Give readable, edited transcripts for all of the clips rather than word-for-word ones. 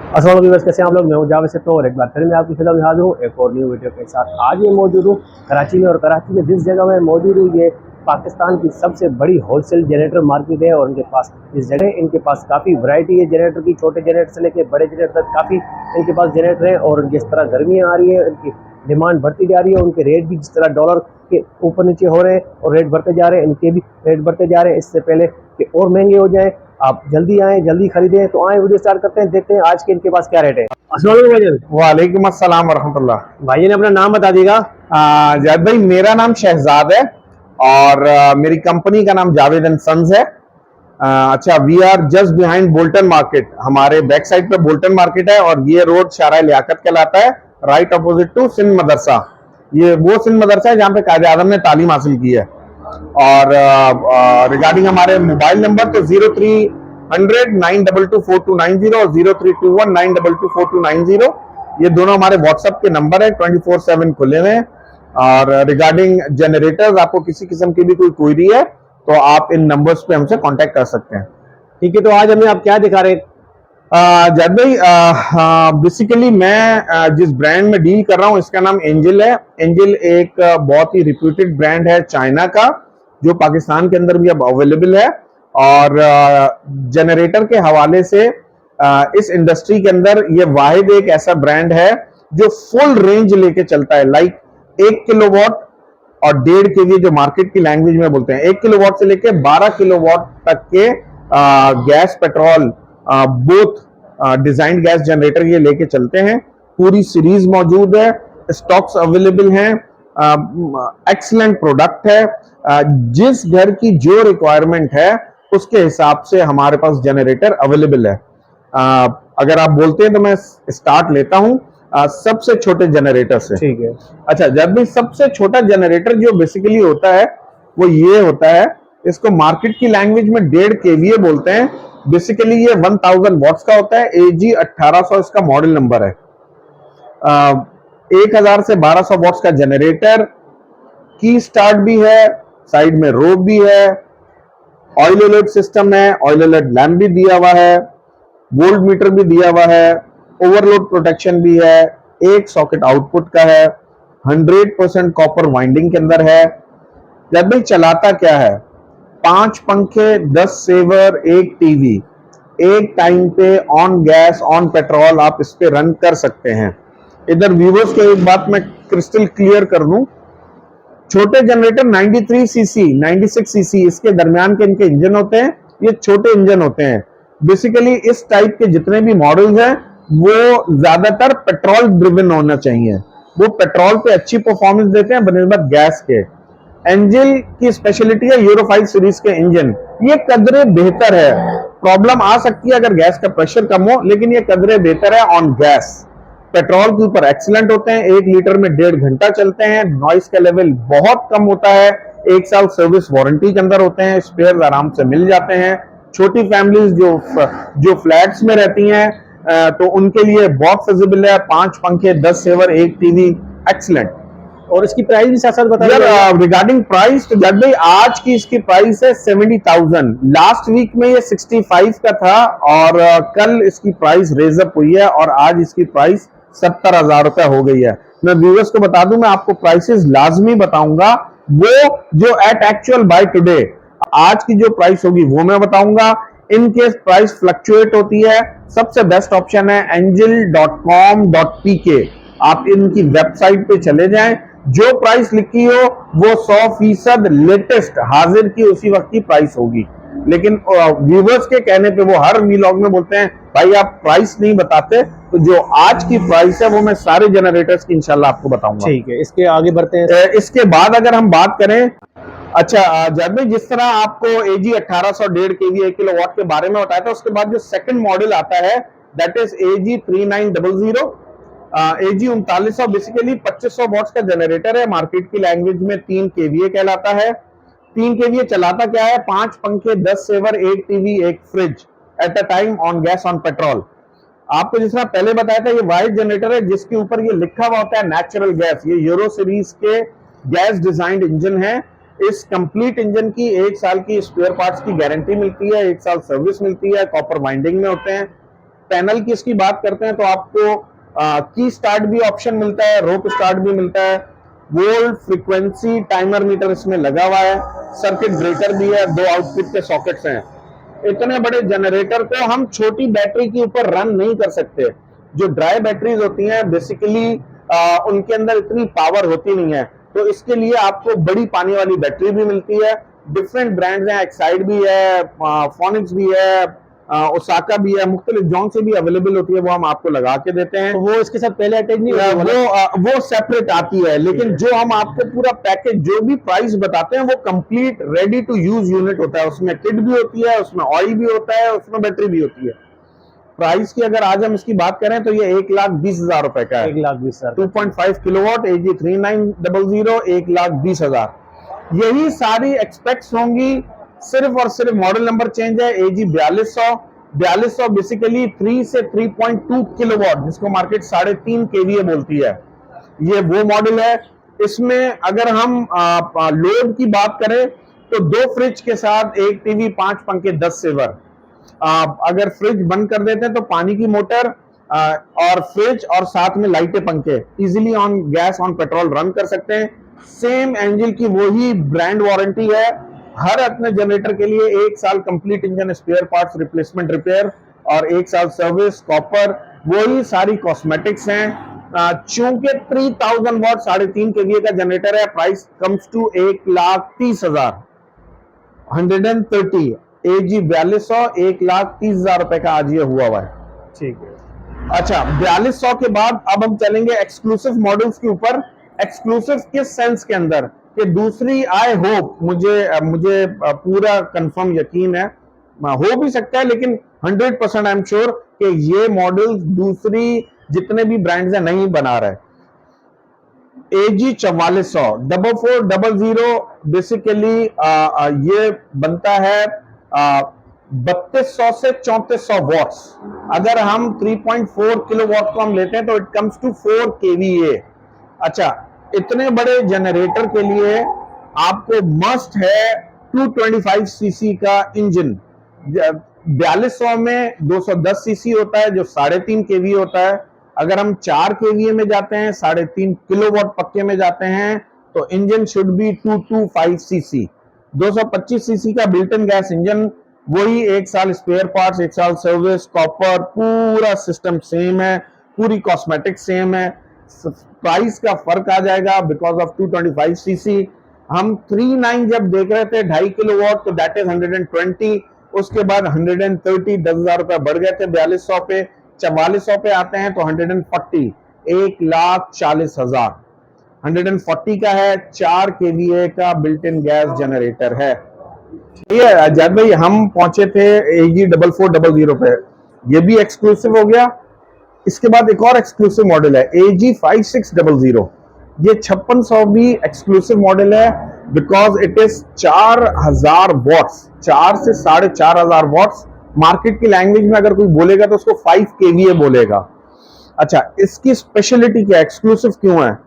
अस्सलाम वालेकुम व्यूअर्स, कैसे हैं आप लोग। मैं हूं जावेद से, तो और एक बार फिर मैं आपकी खिदमत में हाजिर हूं एक और न्यू वीडियो के साथ। आज ये मौजूद हूं कराची में, और कराची में जिस जगह मैं मौजूद हूं ये पाकिस्तान की सबसे बड़ी होलसेल जनरेटर मार्केट है। और इनके पास इस जगह इनके पास काफ़ी वैरायटी है जनरेटर की, छोटे जनरेटर से लेकर बड़े जनरेटर तक काफ़ी इनके पास जनरेटर है। और जिस तरह गर्मियाँ आ रही है, इनकी डिमांड बढ़ती जा रही है, उनके रेट भी जिस तरह डॉलर के ऊपर नीचे हो रहे हैं और रेट बढ़ते जा रहे हैं, इनके भी रेट बढ़ते जा रहे हैं। इससे पहले कि और महंगे हो जाए, आप जल्दी आएँ, जल्दी खरीदें। तो आए वीडियो स्टार्ट करते हैं, देखते हैं आज के इनके पास क्या रेट है। अस्सलाम वालेकुम भाईजान। वालेकुम अस्सलाम वरहमतुल्लाह। भाई ने अपना नाम बता दीजिएगा। जावेद भाई, मेरा नाम शहजाद है और मेरी कंपनी का नाम जावेद एंड सन्स है। अच्छा, we are just behind Bolton market. हमारे बैक साइड पे बोल्टन मार्केट है और ये रोड शारा लियाकत कहलाता है, right opposite to Sindh Madrasa. ये वो सिंध मदरसा है जहाँ पे कायदे आजम ने तालीम हासिल की है। और रिगार्डिंग हमारे मोबाइल नंबर तो 0300 922 4290 और 0321 922 4290, ये दोनों हमारे व्हाट्सएप के नंबर है, 24/7 खुले हुए हैं। और रिगार्डिंग जनरेटर्स, आपको किसी किस्म की भी कोई क्वेरी है तो आप इन नंबर्स पे हमसे कांटेक्ट कर सकते हैं। ठीक है, तो आज हमें आप क्या दिखा रहे हैं। जावेद भाई, बेसिकली मैं जिस ब्रांड में डील कर रहा हूँ इसका नाम एंजल है। एंजल एक बहुत ही रिप्यूटेड ब्रांड है चाइना का, जो पाकिस्तान के अंदर भी अब अवेलेबल है। और जनरेटर के हवाले से इस इंडस्ट्री के अंदर ये वाहिद एक ऐसा ब्रांड है जो फुल रेंज लेके चलता है। लाइक 1 किलोवाट और 1.5 kV, जो मार्केट की लैंग्वेज में बोलते हैं, 1 किलोवाट से लेके 12 किलोवाट तक के gas petrol both design gas generator ये लेके चलते हैं। पूरी सीरीज मौजूद है, स्टॉक्स अवेलेबल हैं, एक्सीलेंट प्रोडक्ट है। जिस घर की जो रिक्वायरमेंट है उसके हिसाब से हमारे पास जनरेटर अवेलेबल है। अगर आप बोलते हैं तो मैं स्टार्ट लेता हूं सबसे छोटे जनरेटर से। ठीक है। अच्छा, जब भी सबसे छोटा जनरेटर जो बेसिकली होता है वो ये होता है, इसको मार्केट की लैंग्वेज में 1.5 kVA बोलते हैं। बेसिकली ये 1000 वॉट्स का होता है। AG 1800 इसका मॉडल नंबर है। 1000 से 1200 वॉट्स का जनरेटर, की स्टार्ट भी है, साइड में रोप भी है, ऑयल अलर्ट सिस्टम है, ऑयल अलर्ट लैम्प भी दिया हुआ है, वोल्ट मीटर भी दिया हुआ है, ओवरलोड प्रोटेक्शन भी है, एक सॉकेट आउटपुट का है, 100% कॉपर वाइंडिंग के अंदर है। जब भी चलाता क्या है, 5 पंखे, 10 सेवर, 1 टीवी, एक टाइम पे ऑन गैस ऑन पेट्रोल आप इस पे रन कर सकते हैं। इधर व्यूवर्स को एक बात मैं क्रिस्टल क्लियर कर दूं, छोटे जनरेटर 93 सीसी 96 सीसी इसके दरमियान के इनके इंजन होते हैं। ये छोटे इंजन होते हैं। बेसिकली इस टाइप के जितने भी मॉडल्स हैं वो ज्यादातर पेट्रोल ड्रिवन होना चाहिए। वो पेट्रोल पे अच्छी परफॉर्मेंस देते हैं बनिस्बत गैस के। एंजल की स्पेशलिटी है यूरो 5 सीरीज के इंजन, ये कदरे बेहतर है। प्रॉब्लम आ सकती है अगर गैस का प्रेशर कम हो, लेकिन ये कदरे बेहतर है ऑन गैस। पेट्रोल के ऊपर एक्सीलेंट होते हैं, 1 लीटर में 1.5 घंटा चलते हैं, नॉइस का लेवल बहुत कम होता है, 1 साल सर्विस वारंटी के अंदर होते हैं, स्पेयर आराम से मिल जाते हैं। छोटी फैमिलीज जो फ्लैट्स में रहती हैं तो उनके लिए बहुत फिजिबल है। 5 पंखे, 10 सेवर, 1 टीवी, एक्सीलेंट। और इसकी प्राइस भी साथ साथ बताइए। रिगार्डिंग प्राइस तो जब भाई आज की इसकी प्राइस है 70,000। लास्ट वीक में ये 65 का था और कल इसकी प्राइस रेज अप हुई है और आज इसकी प्राइस 70,000 रुपए हो गई है। मैं व्यूअर्स को बता दूं, मैं आपको प्राइसेस लाजमी बताऊंगा, वो जो एट एक्चुअल बाय टुडे आज की जो प्राइस होगी वो मैं बताऊंगा। इन केस प्राइस फ्लक्चुएट होती है, सबसे बेस्ट ऑप्शन है angel.com.pk। आप इनकी वेबसाइट पे चले जाएं, जो प्राइस लिखी हो वो 100% लेटेस्ट हाजिर की उसी वक्त की प्राइस होगी। लेकिन व्यूवर्स के कहने पे वो हर वीलॉग में बोलते हैं भाई आप प्राइस नहीं बताते, तो जो आज की प्राइस है वो मैं सारे जनरेटर्स की इंशाल्लाह आपको बताऊंगा। ठीक है, इसके आगे बढ़ते हैं। इसके बाद अगर हम बात करें, अच्छा जब भी जिस तरह आपको AG 1800 1.5 kV 1 किलोवाट के बारे में बताया था, उसके बाद जो सेकंड मॉडल आता है that is AG 3900। AG 3900 basically 2500 watts का जनरेटर है, मार्केट की लैंग्वेज में 3 kVA कहलाता है। 3 kVA चलाता क्या है, 5 पंखे, 10 saver, 1 TV, 1 fridge at a time on gas on petrol. आपको जिस तरह पहले बताया था, ये वाइड जनरेटर है जिसके ऊपर ये लिखा हुआ होता है नेचुरल गैस। ये यूरो सीरीज के गैस डिजाइंड इंजन है। इस कंप्लीट इंजन की 1 साल की स्पेयर पार्ट्स की गारंटी मिलती है, 1 साल सर्विस मिलती है, कॉपर वाइंडिंग में होते हैं। पैनल की इसकी बात करते हैं तो आपको की स्टार्ट भी ऑप्शन मिलता है, रोप स्टार्ट भी मिलता है, वोल्ट फ्रीक्वेंसी टाइमर मीटर इसमें लगा हुआ है, सर्किट ब्रेकर भी है, 2 आउटपुट के सॉकेट्स हैं। इतने बड़े जनरेटर को हम छोटी बैटरी के ऊपर रन नहीं कर सकते। जो ड्राई बैटरीज होती हैं बेसिकली उनके अंदर इतनी पावर होती नहीं है, तो इसके लिए आपको बड़ी पानी वाली बैटरी भी मिलती है। डिफरेंट ब्रांड्स हैं, एक्साइड भी है, फोनिक्स भी है, ओसाका भी है, मुख्तलिफ जॉन से भी अवेलेबल होती है, वो हम आपको लगा के देते हैं। तो वो इसके साथ पहले अटैच नहीं होती? वो सेपरेट आती है, लेकिन जो हम आपको पूरा पैकेज जो भी प्राइस बताते हैं वो complete ready to use unit होता है। उसमें किट भी होती है, उसमें ऑयल भी होता है, उसमें बैटरी भी होती है। प्राइस की अगर आज हम इसकी बात करें तो ये 1,20,000 रुपए का है। 1,20,000। 2.5 किलोवाट AG 3900, 1,20,000। यही सारी एक्सपेक्ट्स होंगी, सिर्फ और सिर्फ मॉडल नंबर चेंज है। AG 4200 बेसिकली 3 से 3.2 किलोवाट, जिसको मार्केट 3.5 kVA बोलती है, ये वो मॉडल है। इसमें अगर हम लोड की बात करें तो 2 फ्रिज के साथ 1 टीवी, 5 पंखे, 10 सेवर। अगर फ्रिज बंद कर देते हैं तो पानी की मोटर और फ्रिज और साथ में लाइटें, पंखे easily on gas on petrol run कर सकते हैं। सेम एंजिल की वही ब्रांड वारंटी है। हर अपने जनरेटर के लिए 1 साल complete engine spare parts replacement repair और 1 साल सर्विस, कॉपर, वही सारी कॉस्मेटिक्स हैं। चूंकि 3000 वॉट 3.5 kVA का जनरेटर है, प्राइस कम्स टू 1,30,000, 130। AG 4200, 1,30,000 रुपए का आज ये हुआ है। ठीक है। अच्छा, 4200 के बाद अब हम चलेंगे एक्सक्लूसिव मॉडल्स के ऊपर। एक्सक्लूसिव किस सेंस के अंदर कि दूसरी, आई होप, मुझे पूरा कंफर्म यकीन है, हो भी सकता है लेकिन 100% आई एम श्योर कि ये मॉडल दूसरी जितने भी ब्रांड्स हैं नहीं बना रहे। AG 4400 4400 बेसिकली ये बनता है 3200 से 3400 वॉट्स। अगर हम 3.4 किलोवाट को हम लेते हैं तो इट कम्स टू 4 kVA। अच्छा, इतने बड़े जनरेटर के लिए आपको मस्ट है 225 सीसी का इंजन। 4200 में 210 सीसी होता है जो 3.5 kVA होता है। अगर हम 4 kVA में जाते हैं, 3.5 किलोवाट पक्के में जाते हैं, तो engine should be 225 CC. 225 CC का बिल्ट इन गैस इंजन, वही 1 साल स्पेयर पार्ट्स, 1 साल सर्विस, कॉपर, पूरा सिस्टम सेम है, पूरी कॉस्मेटिक सेम है। प्राइस का फर्क आ जाएगा बिकॉज ऑफ 225 सीसी। हम 39 जब देख रहे थे 2.5 किलोवाट, तो दैट इज 120। उसके बाद 130, 10,000 रुपए बढ़ गए थे 4200 पे। 4400 पे आते हैं तो 140, 1,40,000। 140 का है, 4 kVA का बिल्ट इन गैस जनरेटर है। ये आजाद भाई, हम पहुंचे थे AG 4400 पे, ये भी एक्सक्लूसिव हो गया। इसके बाद एक और एक्सक्लूसिव मॉडल है AG 5600। ये 5600 भी एक्सक्लूसिव मॉडल है बिकॉज इट इज 4000 वॉट्स, 4 से 4,500 वॉट्स। मार्केट की लैंग्वेज में अगर कोई बोलेगा तो उसको 5 kVA बोलेगा। अच्छा, इसकी स्पेशलिटी क्या, एक्सक्लूसिव क्यों है?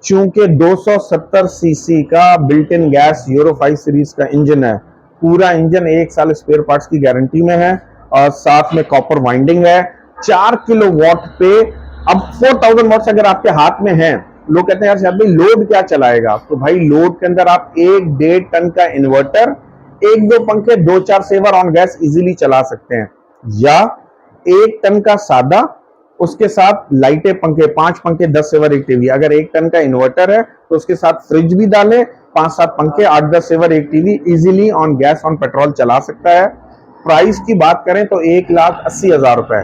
चूंकि 270 सीसी का built in gas euro 5 series का इंजन है। पूरा इंजन 1 साल स्पेयर पार्ट्स की गारंटी में है और साथ में कॉपर वाइंडिंग है। 4 किलोवाट पे अब 4000 वॉट्स अगर आपके हाथ में है, लोग कहते हैं यार शायद भाई लोड क्या चलाएगा, तो भाई लोड के अंदर आप 1-1.5 टन का इन्वर्टर, 1-2 पंखे, 2-4 सेवर ऑन गैस इजीली चला सकते हैं, या 1 टन का सादा, उसके साथ लाइटें, पंखे, 5 पंखे, 10 सेवर, 1 टीवी। अगर 1 टन का इन्वर्टर है तो उसके साथ फ्रिज भी डालें, 5-7 पंखे, 8-10 saver, 1 TV, easily on gas on petrol चला सकता है। प्राइस की बात करें तो 1,80,000 रुपए,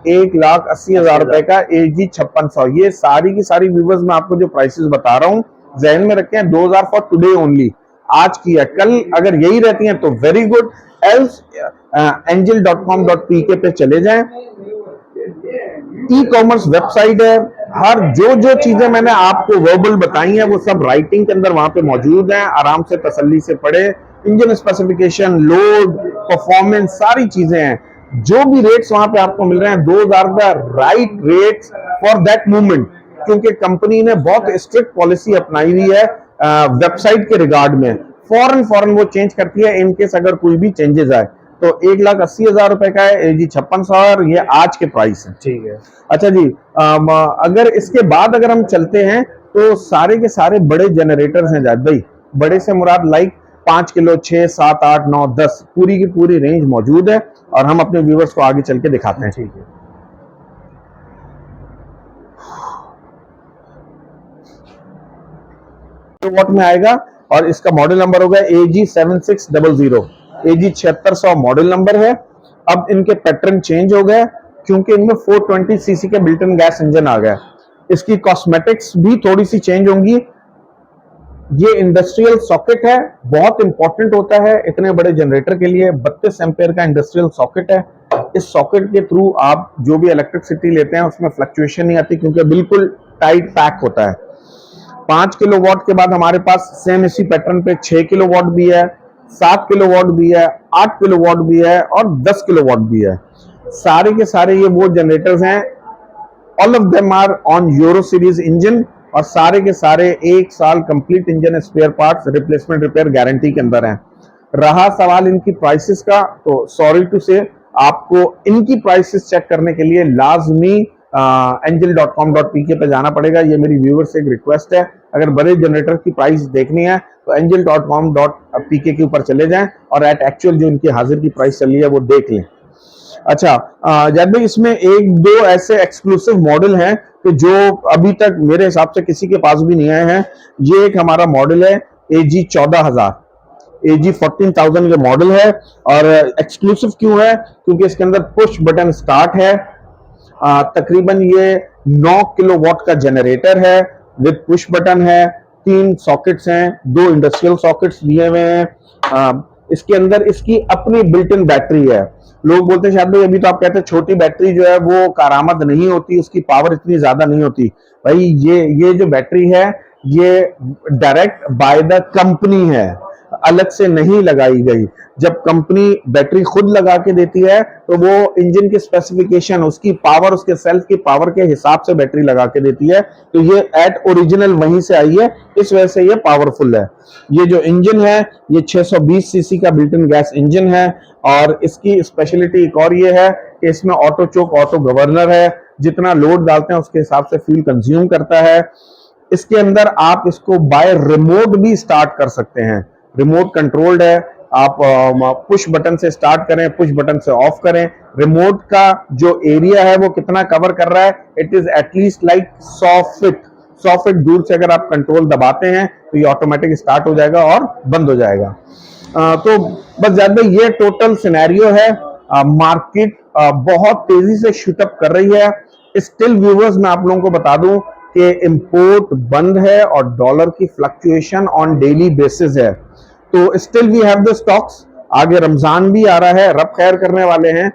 1,80,000 रुपए का AG 5600। ये सारी की सारी व्यूवर्स मैं आपको जो प्राइसेस बता रहा हूं जहन में रखें, 2000 फॉर टुडे ओनली, आज की है। कल अगर यही रहती हैं तो वेरी गुड, एल्स angel.com.pk पे चले जाएं। ई-कॉमर्स वेबसाइट है, हर जो चीजें मैंने आपको वर्बल बताई हैं वो सब राइटिंग के अंदर वहां पे मौजूद हैं। आराम से तसल्ली से पढ़े, इंजन स्पेसिफिकेशन, लोड, परफॉर्मेंस, सारी चीजें हैं। जो भी रेट्स वहां पे आपको मिल रहे हैं 2000 रुपए, right rates for that movement, क्योंकि कंपनी ने बहुत स्ट्रिक्ट पॉलिसी अपनाई हुई है वेबसाइट के रिगार्ड में। फॉरन वो चेंज करती है इनकेस अगर कोई भी चेंजेस आए। तो 1,80,000 रुपए का है AG 5600 और ये आज के प्राइस है। ठीक है। अच्छा जी, अगर इसके बाद अगर हम चलते हैं तो सारे के सारे बड़े जनरेटर्स हैं जाद भाई, बड़े से मुराद लाइक 5 किलो, 6, 7, 8, 9, 10 पूरी की पूरी रेंज मौजूद है और हम अपने व्यूवर्स को आगे चल के दिखाते हैं। ठीक है। वॉट में आएगा और इसका मॉडल नंबर होगा AG 7600, AG 7600 मॉडल नंबर है। अब इनके पैटर्न चेंज हो गए क्योंकि इनमें 420 सीसी के बिल्ट इन गैस इंजन आ गया। इसकी कॉस्मेटिक्स भी थोड़ी सी चेंज होंगी। ये इंडस्ट्रियल सॉकेट है, बहुत इंपॉर्टेंट होता है इतने बड़े जनरेटर के लिए। 32 एम्पेयर का इंडस्ट्रियल सॉकेट है। इस सॉकेट के थ्रू आप जो भी इलेक्ट्रिसिटी लेते हैं उसमें फ्लक्चुएशन नहीं आती क्योंकि बिल्कुल टाइट पैक होता है। 5 किलोवाट के बाद हमारे पास सेम इसी पैटर्न पे 6 किलोवाट भी है, 7 किलोवाट भी है, 8 किलोवाट भी है और 10 किलोवाट भी है। सारे के सारे ये वो जनरेटर्स हैं, all of them are on euro series engine और सारे के सारे 1 साल complete engine spare parts replacement repair guarantee के अंदर हैं। रहा सवाल इनकी प्राइसेस का, तो सॉरी टू से आपको इनकी प्राइसेस चेक करने के लिए लाजमी angel.com.pk पे जाना पड़ेगा। ये मेरी व्यूअर्स से एक रिक्वेस्ट है, अगर बड़े जनरेटर की प्राइस देखनी है तो angel.com.pk के ऊपर चले जाएं और एट एक्चुअल जो इनकी हाजिर की प्राइस चल रही है वो देख लें। अच्छा जैद भाई, इसमें एक दो ऐसे एक्सक्लूसिव मॉडल हैं कि जो अभी तक मेरे हिसाब से किसी के पास भी नहीं आए हैं। ये एक हमारा मॉडल है AG 14000, AG 14,000 का मॉडल है और एक्सक्लूसिव क्यों है? क्योंकि इसके अंदर पुश बटन स्टार्ट है। तकरीबन ये 9 किलोवाट का जनरेटर है विद पुश बटन है। 3 सॉकेट्स हैं, 2 इंडस्ट्रियल सॉकेट्स दिए हुए हैं। इसके अंदर इसकी अपनी बिल्ट इन बैटरी है। लोग बोलते हैं शायद भाई अभी तो आप कहते हैं छोटी बैटरी जो है वो कारामद नहीं होती, उसकी पावर इतनी ज्यादा नहीं होती। भाई ये जो बैटरी है ये डायरेक्ट बाय द कंपनी है, अलग से नहीं लगाई गई। जब कंपनी बैटरी खुद लगा के देती है तो वो इंजन की स्पेसिफिकेशन, उसकी पावर, उसके सेल्फ की पावर के हिसाब से बैटरी लगा के देती है। तो ये एट ओरिजिनल वहीं से आई है, इस वजह से ये पावरफुल है। ये जो इंजन है ये 620 सीसी का बिल्ट इन गैस इंजन है और इसकी स्पेशलिटी एक और ये है कि इसमें ऑटो चोक, ऑटो गवर्नर है। जितना लोड डालते हैं उसके हिसाब से फ्यूल कंज्यूम करता है। इसके अंदर आप इसको बाय रिमोट भी स्टार्ट कर सकते हैं, रिमोट कंट्रोल्ड है। आप पुश बटन से स्टार्ट करें, पुश बटन से ऑफ करें। रिमोट का जो एरिया है वो कितना कवर कर रहा है, it is at least like 100 feet दूर से अगर आप कंट्रोल दबाते हैं तो ये ऑटोमेटिक स्टार्ट हो जाएगा और बंद हो जाएगा। तो बस ज्यादा ये टोटल सिनेरियो है। मार्केट बहुत तेजी से शूटअप कर रही है। स्टिल व्यूवर्स, मैं आप लोगों को बता दूं कि इंपोर्ट बंद है और डॉलर की फ्लक्चुएशन ऑन डेली बेसिस है। तो still we have the stocks. आगे रमजान भी आ रहा है, रब खैर करने वाले हैं।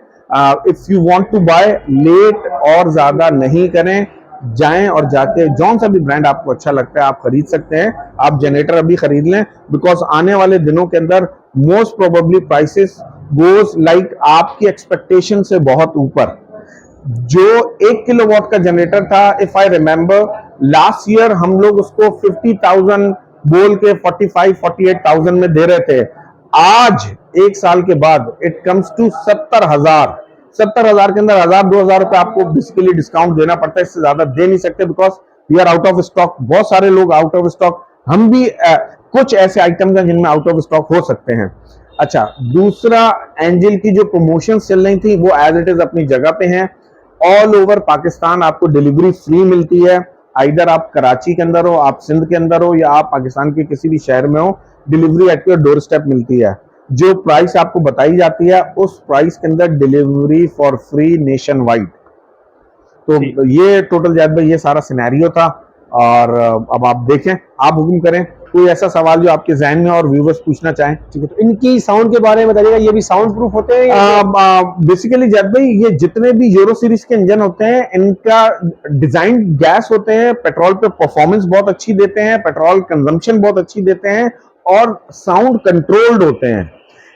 If you want to buy, late और ज्यादा नहीं करें, जाएं और जाके जौन सा भी ब्रांड आपको अच्छा लगता है आप खरीद सकते हैं। आप जनरेटर अभी खरीद लें बिकॉज आने वाले दिनों के अंदर most probably prices goes like आपकी एक्सपेक्टेशन से बहुत ऊपर। जो 1 किलोवाट का जनरेटर था, if I remember last year हम लोग उसको 50,000 बोल के 45-48,000 में दे रहे थे। आज 1 साल के बाद इट कम्स टू 70,000। 70,000 के अंदर 1,000-2,000 रुपए आपको बेसिकली डिस्काउंट देना पड़ता है, इससे ज्यादा दे नहीं सकते because we are out of stock. बहुत सारे लोग आउट ऑफ स्टॉक, हम भी कुछ ऐसे आइटम्स हैं जिनमें आउट ऑफ स्टॉक हो सकते हैं। अच्छा, दूसरा एंजल की जो प्रमोशन चल रही थी वो एज इट इज अपनी जगह पे हैं। ऑल ओवर पाकिस्तान आपको डिलीवरी फ्री मिलती है। इधर आप कराची के अंदर हो, आप सिंध के अंदर हो या आप पाकिस्तान के किसी भी शहर में हो, delivery at your door step मिलती है। जो प्राइस आपको बताई जाती है उस प्राइस के अंदर delivery for free nation wide. तो ये टोटल जायद भाई ये सारा सिनेरियो था और अब आप देखें, आप हुक्म करें कोई ऐसा सवाल जो आपके जहन में और व्यूवर्स पूछना चाहें। ठीक है, तो इनकी साउंड के बारे में बताइएगा, ये भी साउंड प्रूफ होते हैं? बेसिकली जायद भाई ये जितने भी यूरो सीरीज के इंजन होते हैं इनका डिजाइन गैस होते हैं, पेट्रोल पे परफॉर्मेंस बहुत अच्छी देते हैं, पेट्रोल कंजम्पशन बहुत अच्छी देते हैं और साउंड कंट्रोल्ड होते हैं।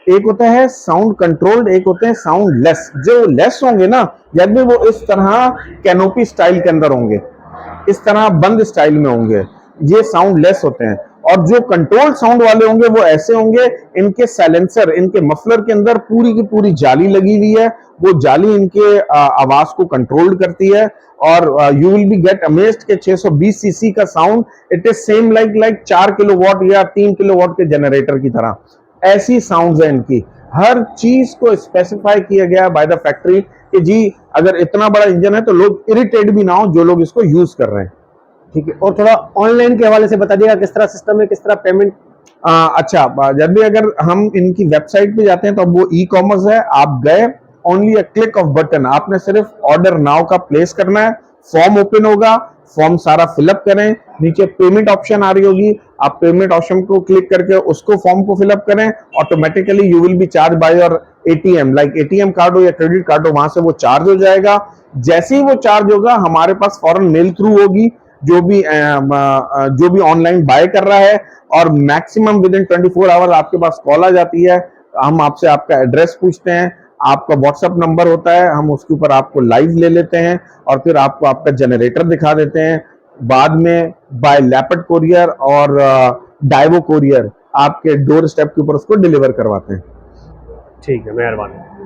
एक होता है साउंड कंट्रोल्ड, एक होते हैं साउंड लेस। जो लेस होंगे ना जब भी वो इस तरह कैनोपी स्टाइल के अंदर होंगे, इस तरह बंद स्टाइल में होंगे, ये साउंड लेस होते हैं। और जो कंट्रोल साउंड वाले होंगे वो ऐसे होंगे, इनके साइलेंसर, इनके मफलर के अंदर पूरी की पूरी जाली लगी हुई है, वो जाली इनके आवाज को कंट्रोल करती है। और you will be get amazed के 620 सीसी का sound, it is same like 4 kilowatt या 3 किलोवाट के जनरेटर की तरह, ऐसी साउंड्स है इनकी। हर चीज को स्पेसिफाई किया गया बाय द फैक्ट्री कि जी अगर इतना बड़ा इंजन है तो लोग इरिटेट भी ना हो जो लोग इसको यूज कर रहे हैं। ठीक है, और थोड़ा ऑनलाइन के हवाले से बता दिएगा किस तरह सिस्टम है, किस तरह पेमेंट। अच्छा, जब भी अगर हम इनकी वेबसाइट पे जाते हैं तो वो ई कॉमर्स है, आप गए, only a click off button, आपने सिर्फ ऑर्डर नाउ का प्लेस करना है, फॉर्म ओपन होगा, फॉर्म सारा फिलअप करें, नीचे पेमेंट ऑप्शन आ रही होगी, आप पेमेंट ऑप्शन को क्लिक करके उसको फॉर्म को फिलअप करें, automatically you will B charge by your ATM, like ATM card हो या क्रेडिट कार्ड हो, वहां से वो चार्ज हो जाएगा। जैसे ही वो चार्ज होगा हमारे पास फौरन मेल थ्रू होगी जो भी ऑनलाइन बाय कर रहा है, और मैक्सिमम विद इन 24 आवर्स आपके पास कॉल आ जाती है। हम आपसे आपका एड्रेस पूछते हैं, आपका व्हाट्सएप नंबर होता है, हम उसके ऊपर आपको लाइव ले लेते हैं और फिर आपको आपका जनरेटर दिखा देते हैं। बाद में बाय लैपट कोरियर और डाइवो कोरियर आपके डोर स्टेप के ऊपर उसको डिलीवर करवाते हैं। ठीक है, मेहरबानी।